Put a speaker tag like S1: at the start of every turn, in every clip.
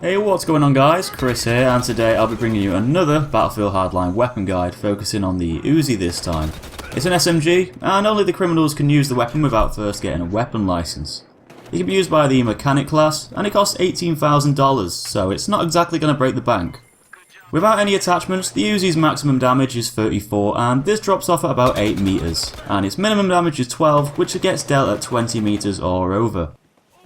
S1: Hey, what's going on guys? Chris here, and today I'll be bringing you another Battlefield Hardline weapon guide focusing on the UZI this time. It's an SMG, and only the criminals can use the weapon without first getting a weapon license. It can be used by the mechanic class, and it costs $18,000, so it's not exactly going to break the bank. Without any attachments, the UZI's maximum damage is 34, and this drops off at about 8 meters, and its minimum damage is 12, which gets dealt at 20 meters or over.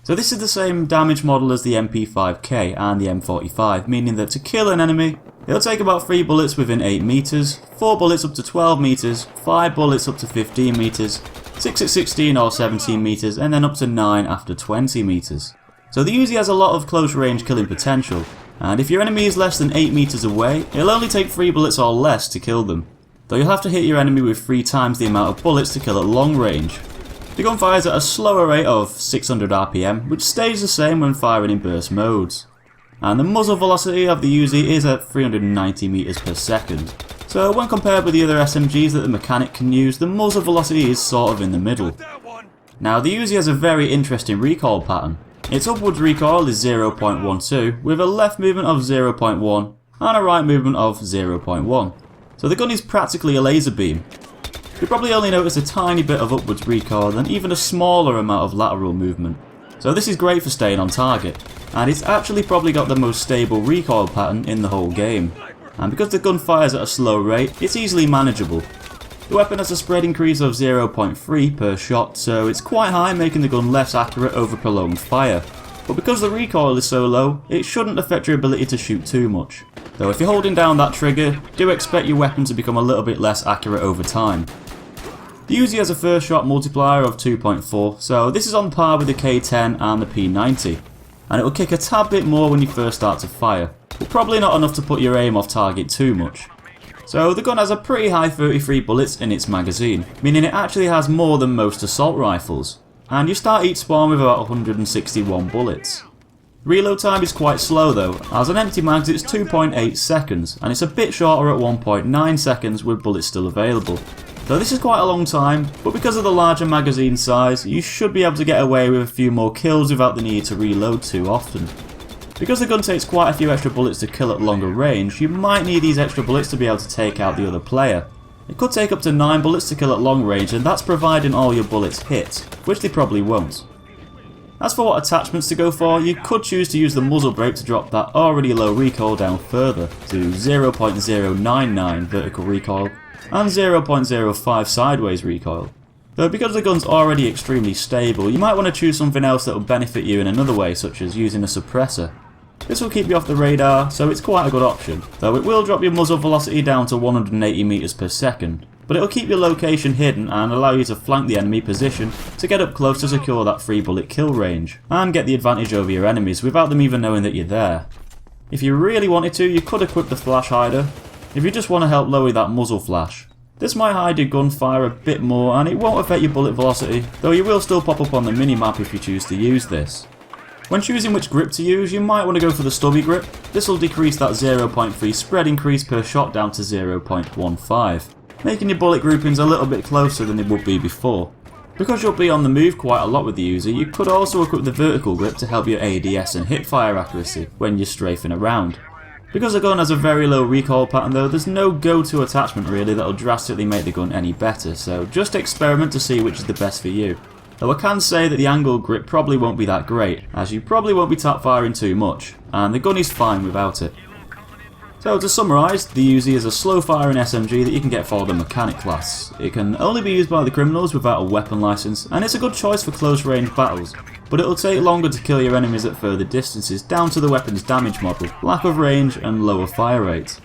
S1: So this is the same damage model as the MP5K and the M45, meaning that to kill an enemy, it'll take about 3 bullets within 8 meters, 4 bullets up to 12 meters, 5 bullets up to 15 meters, 6 at 16 or 17 meters, and then up to 9 after 20 meters. So the UZI has a lot of close range killing potential, and if your enemy is less than 8 meters away, it'll only take 3 bullets or less to kill them, though you'll have to hit your enemy with 3 times the amount of bullets to kill at long range. The gun fires at a slower rate of 600 RPM, which stays the same when firing in burst modes. And the muzzle velocity of the UZI is at 390 meters per second. So when compared with the other SMGs that the mechanic can use, the muzzle velocity is sort of in the middle. Now the UZI has a very interesting recoil pattern. Its upwards recoil is 0.12 with a left movement of 0.1 and a right movement of 0.1. So the gun is practically a laser beam. You probably only notice a tiny bit of upwards recoil and even a smaller amount of lateral movement. So this is great for staying on target, and it's actually probably got the most stable recoil pattern in the whole game. And because the gun fires at a slow rate, it's easily manageable. The weapon has a spread increase of 0.3 per shot, so it's quite high, making the gun less accurate over prolonged fire. But because the recoil is so low, it shouldn't affect your ability to shoot too much. Though if you're holding down that trigger, do expect your weapon to become a little bit less accurate over time. The UZI has a first shot multiplier of 2.4, so this is on par with the K10 and the P90, and it will kick a tad bit more when you first start to fire, but probably not enough to put your aim off target too much. So the gun has a pretty high 33 bullets in its magazine, meaning it actually has more than most assault rifles, and you start each spawn with about 161 bullets. Reload time is quite slow though, as an empty mag it's 2.8 seconds, and it's a bit shorter at 1.9 seconds with bullets still available. So this is quite a long time, but because of the larger magazine size, you should be able to get away with a few more kills without the need to reload too often. Because the gun takes quite a few extra bullets to kill at longer range, you might need these extra bullets to be able to take out the other player. It could take up to 9 bullets to kill at long range, and that's providing all your bullets hit, which they probably won't. As for what attachments to go for, you could choose to use the muzzle brake to drop that already low recoil down further to 0.099 vertical recoil and 0.05 sideways recoil. Though because the gun's already extremely stable, you might want to choose something else that will benefit you in another way, such as using a suppressor. This will keep you off the radar, so it's quite a good option, though it will drop your muzzle velocity down to 180 meters per second, but it will keep your location hidden and allow you to flank the enemy position to get up close to secure that 3 bullet kill range, and get the advantage over your enemies without them even knowing that you're there. If you really wanted to, you could equip the flash hider, if you just want to help lower that muzzle flash. This might hide your gunfire a bit more and it won't affect your bullet velocity, though you will still pop up on the minimap if you choose to use this. When choosing which grip to use, you might want to go for the stubby grip. This will decrease that 0.3 spread increase per shot down to 0.15, making your bullet groupings a little bit closer than they would be before. Because you'll be on the move quite a lot with the UZI, you could also equip the vertical grip to help your ADS and hipfire accuracy when you're strafing around. Because the gun has a very low recoil pattern though, there's no go-to attachment really that will drastically make the gun any better, so just experiment to see which is the best for you. Though I can say that the angle grip probably won't be that great, as you probably won't be tap firing too much, and the gun is fine without it. So to summarise, the UZI is a slow firing SMG that you can get for the mechanic class. It can only be used by the criminals without a weapon license, and it's a good choice for close range battles, but it'll take longer to kill your enemies at further distances down to the weapon's damage model, lack of range and lower fire rate.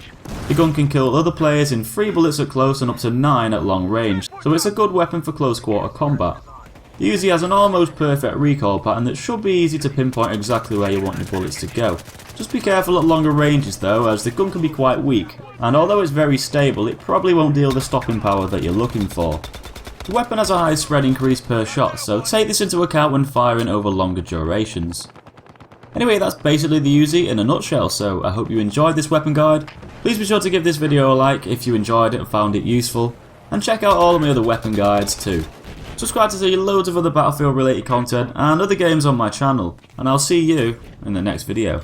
S1: The gun can kill other players in 3 bullets at close and up to 9 at long range, so it's a good weapon for close quarter combat. The UZI has an almost perfect recoil pattern that should be easy to pinpoint exactly where you want your bullets to go. Just be careful at longer ranges though, as the gun can be quite weak, and although it's very stable, it probably won't deal the stopping power that you're looking for. The weapon has a high spread increase per shot, so take this into account when firing over longer durations. Anyway, that's basically the UZI in a nutshell, so I hope you enjoyed this weapon guide. Please be sure to give this video a like if you enjoyed it and found it useful, and check out all of my other weapon guides too. Subscribe to see loads of other Battlefield related content and other games on my channel, and I'll see you in the next video.